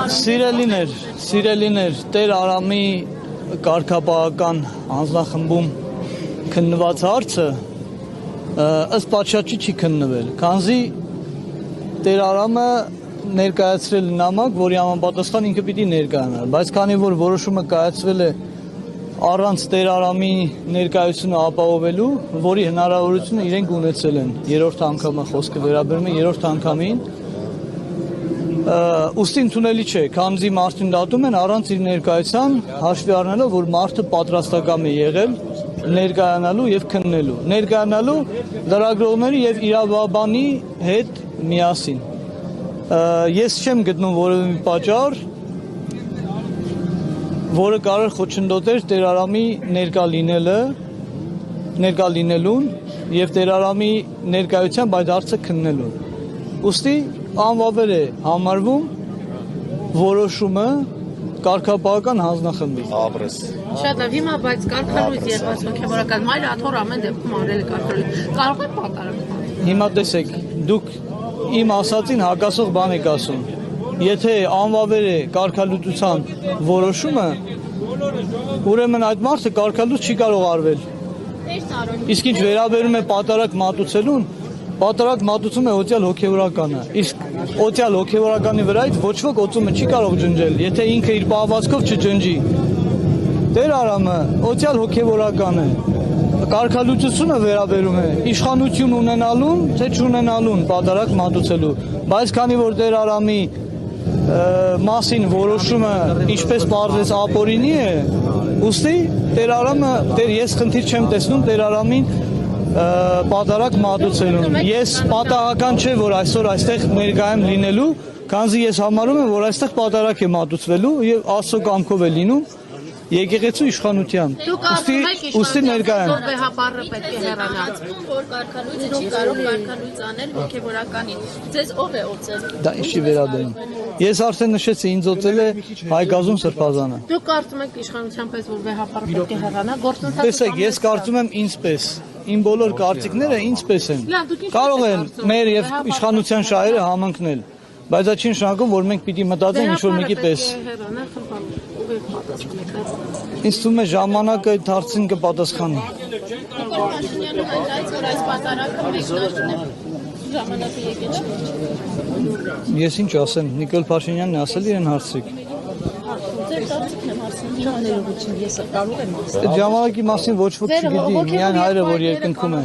Սիրելիներ, Տեր Արամի կարգապահական հանձնախմբում քննված հարցը ըստ պատշաճի չի քննվել, քանզի Տեր Արամը ներկայացրել նամակ, որի համապատասխան ինքը պիտի ներկայանար, բայց քանի որ որոշումը կայացվել է առանց Տեր Արամի ներկայությունը ապահովելու, որի հնարավորությունը իրենք ունեցել են երրորդ անգամը խոսքը վերաբերում է երրորդ անգամին, ուստի ընդունելի չէ, քանզի մարդուն դատում են առանց իր ներկայության, հաշվի առնելով, որ մարդը պատրաստական է եղել ներկայանալու եւ քննելու, ներկայանալու լրագրողների եւ իրավաբանի հետ միասին։ Ես չեմ գտնում որևէ մի պատճառ, որը կարող խոչընդոտեր Տեր Արամի ներկա լինելուն եւ Տեր Արամի ներկայությամբ այդ հարցը քննելուն։ Ուստի անվավեր է համարվում որոշումը կարգապահական հանձնախմբի։ Շատ լավ, հիմա բայց կարգալույց եղած հոգեվորական մայրը աթոռ ամեն դեպքում արել է կարգալույց։ Կարող է պատարակ։ Հիմա տեսեք, դուք իմ ասածին հակասող բան եք ասում։ Եթե անվավեր է կարգալուծության որոշումը, ուրեմն այդ մարդը կարգալուծ չի կարող արվել։ Իսկ ինչ վերաբերում է պատարակ մատուցելուն, պատարակ մատուցում է օծյալ հոգևորականը, իսկ օծյալ հոգևորականի վրայից ոչ ոք օծումը չի կարող ջնջել, եթե ինքը իր պահվածքով չջնջի։ Տեր Արամը օծյալ հոգևորական է, կարգալուծությունը վերաբերում է իշխանություն ունենալուն, թե չունենալուն պատարակ մատուցելու, բայց քանի որ Տեր Արամի մասին որոշումը ինչպես պարզվեց ապօրինի է, ուստի Տեր Արամը, ես խնդիր չեմ տեսնում Տեր Արամին պատարակ մատուցելուն։ Ես պատահական չէ, որ այսօր այստեղ ներկայ եմ լինելու, քանզի ես համարում եմ, որ այստեղ պատարակ է մատուցվելու եւ Աստծո կամքով է լինում եկեղեցու իշխանությամբ։ Ուստի ներկայ եմ։ Վեհապարը պետք է հեռանա։ Որ կարգալույցը չի կարող կարգալույց անել հոգեվորականին։ Ձեզ ով է օծել։ Դա ինչի վերաբերում։ Ես արդեն նշեցի, ինձ օծել է Հայգազում Սրբազանը։ Դուք կարծում եք իշխանության պես որ վեհապարը պետք է հեռանա, գործընթացը։ Տեսեք, ես կարծում եմ ինձպես։ Իմ բոլոր կարծիքները ինձպես են։ Կարող են մեր եւ իշխանության շահերը համընկնել, բայց դա չի նշանակում, որ մենք պիտի մտածենք ինչ-որ մեկի պես։ Ինձ թվում է ժամանակը այդ հարցին կպատասխանի։ Փաշինյանը հայտարարեց, որ այս պատարակը մեկնարկն է։ Ժամանակը եկել չի։ Ես ինչ ասեմ, Նիկոլ Փաշինյանն է ասել իրեն հարցրեք։ Ձեր կարծիքն եմ հարցնում։ Ժամանակի Ժամանակի մասին ոչ ոք չգիտի, միայն հայրը, որ երկնքում է։